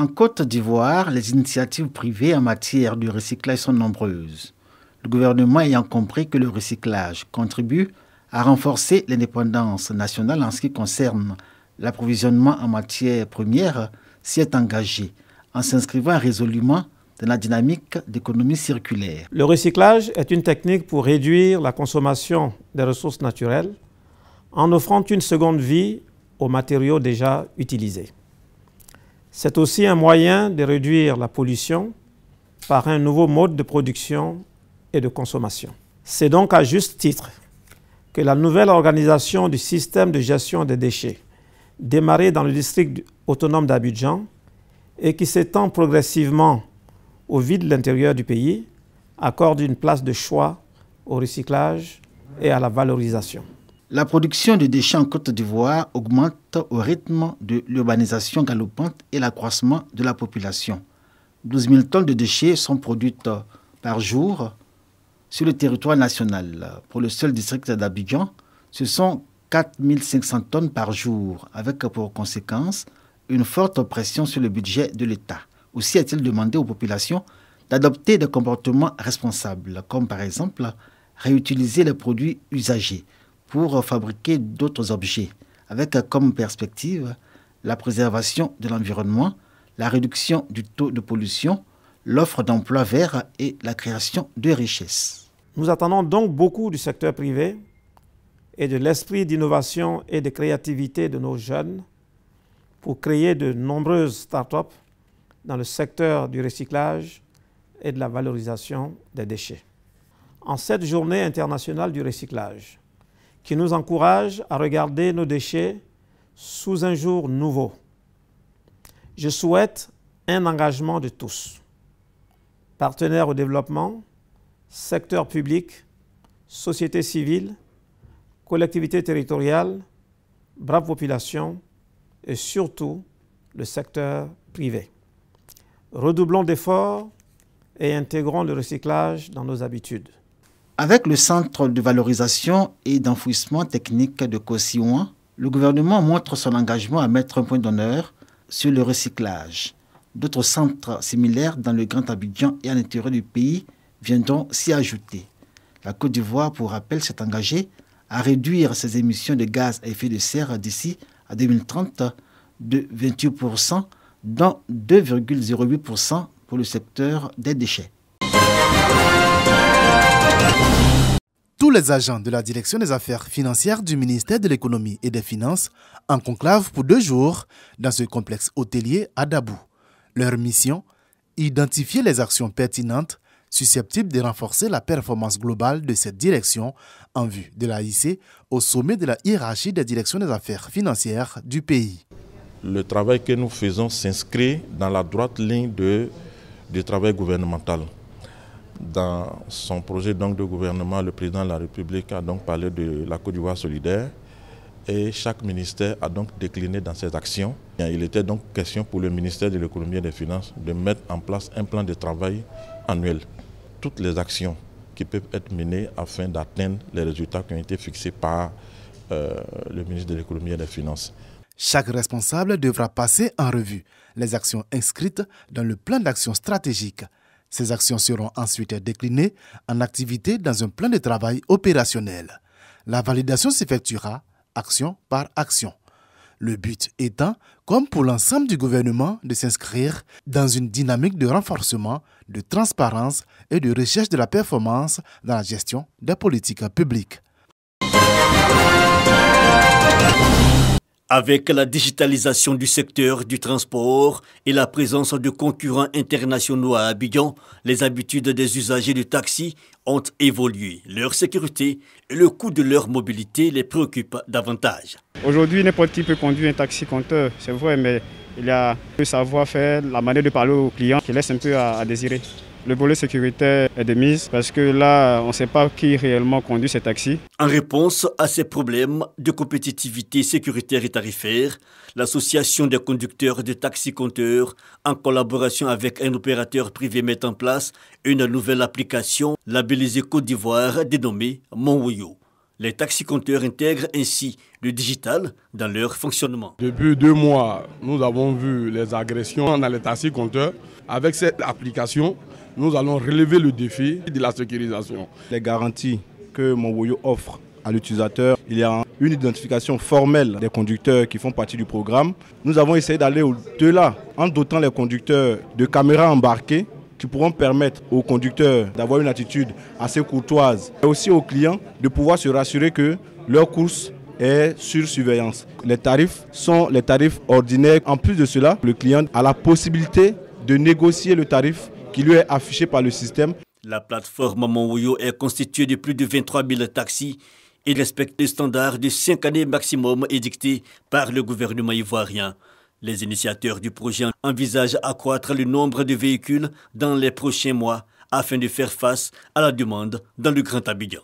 En Côte d'Ivoire, les initiatives privées en matière de recyclage sont nombreuses. Le gouvernement ayant compris que le recyclage contribue à renforcer l'indépendance nationale en ce qui concerne l'approvisionnement en matières premières, s'y est engagé en s'inscrivant résolument dans la dynamique d'économie circulaire. Le recyclage est une technique pour réduire la consommation des ressources naturelles en offrant une seconde vie aux matériaux déjà utilisés. C'est aussi un moyen de réduire la pollution par un nouveau mode de production et de consommation. C'est donc à juste titre que la nouvelle organisation du système de gestion des déchets, démarrée dans le district autonome d'Abidjan et qui s'étend progressivement au vide de l'intérieur du pays, accorde une place de choix au recyclage et à la valorisation. La production de déchets en Côte d'Ivoire augmente au rythme de l'urbanisation galopante et l'accroissement de la population. 12 000 tonnes de déchets sont produites par jour sur le territoire national. Pour le seul district d'Abidjan, ce sont 4 500 tonnes par jour, avec pour conséquence une forte pression sur le budget de l'État. Aussi a-t-il demandé aux populations d'adopter des comportements responsables, comme par exemple réutiliser les produits usagés pour fabriquer d'autres objets, avec comme perspective la préservation de l'environnement, la réduction du taux de pollution, l'offre d'emplois verts et la création de richesses. Nous attendons donc beaucoup du secteur privé et de l'esprit d'innovation et de créativité de nos jeunes pour créer de nombreuses start-up dans le secteur du recyclage et de la valorisation des déchets. En cette journée internationale du recyclage, qui nous encourage à regarder nos déchets sous un jour nouveau, je souhaite un engagement de tous, partenaires au développement, secteur public, société civile, collectivités territoriales, brave population et surtout le secteur privé. Redoublons d'efforts et intégrons le recyclage dans nos habitudes. Avec le Centre de valorisation et d'enfouissement technique de Kossi-Ouan, le gouvernement montre son engagement à mettre un point d'honneur sur le recyclage. D'autres centres similaires dans le Grand Abidjan et à l'intérieur du pays viendront s'y ajouter. La Côte d'Ivoire, pour rappel, s'est engagée à réduire ses émissions de gaz à effet de serre d'ici à 2030 de 28%, dont 2,08% pour le secteur des déchets. Tous les agents de la direction des affaires financières du ministère de l'économie et des finances en conclave pour 2 jours dans ce complexe hôtelier à Dabou. Leur mission, identifier les actions pertinentes susceptibles de renforcer la performance globale de cette direction en vue de la hisser au sommet de la hiérarchie des directions des affaires financières du pays. Le travail que nous faisons s'inscrit dans la droite ligne du travail gouvernemental. Dans son projet donc de gouvernement, le président de la République a donc parlé de la Côte d'Ivoire solidaire et chaque ministère a donc décliné dans ses actions. Il était donc question pour le ministère de l'économie et des finances de mettre en place un plan de travail annuel. Toutes les actions qui peuvent être menées afin d'atteindre les résultats qui ont été fixés par le ministre de l'économie et des finances. Chaque responsable devra passer en revue les actions inscrites dans le plan d'action stratégique. Ces actions seront ensuite déclinées en activités dans un plan de travail opérationnel. La validation s'effectuera action par action. Le but étant, comme pour l'ensemble du gouvernement, de s'inscrire dans une dynamique de renforcement, de transparence et de recherche de la performance dans la gestion des politiques publiques. Avec la digitalisation du secteur du transport et la présence de concurrents internationaux à Abidjan, les habitudes des usagers du taxi ont évolué. Leur sécurité et le coût de leur mobilité les préoccupent davantage. Aujourd'hui, n'importe qui peut conduire un taxi-compteur, c'est vrai, mais il y a le savoir-faire, la manière de parler aux clients qui laisse un peu à désirer. Le volet sécuritaire est de mise parce que là, on ne sait pas qui réellement conduit ces taxis. En réponse à ces problèmes de compétitivité sécuritaire et tarifaire, l'association des conducteurs de taxi-compteurs, en collaboration avec un opérateur privé, met en place une nouvelle application labellisée Côte d'Ivoire dénommée Monwoyo. Les taxicompteurs intègrent ainsi le digital dans leur fonctionnement. Depuis 2 mois, nous avons vu les agressions dans les taxicompteurs. Avec cette application, nous allons relever le défi de la sécurisation. Les garanties que Monwoyo offre à l'utilisateur, il y a une identification formelle des conducteurs qui font partie du programme. Nous avons essayé d'aller au-delà en dotant les conducteurs de caméras embarquées qui pourront permettre aux conducteurs d'avoir une attitude assez courtoise et aussi aux clients de pouvoir se rassurer que leur course est sur surveillance. Les tarifs sont les tarifs ordinaires. En plus de cela, le client a la possibilité de négocier le tarif qui lui est affiché par le système. La plateforme Monwoyo est constituée de plus de 23 000 taxis et respecte les standards de 5 années maximum édictés par le gouvernement ivoirien. Les initiateurs du projet envisagent accroître le nombre de véhicules dans les prochains mois afin de faire face à la demande dans le Grand Abidjan.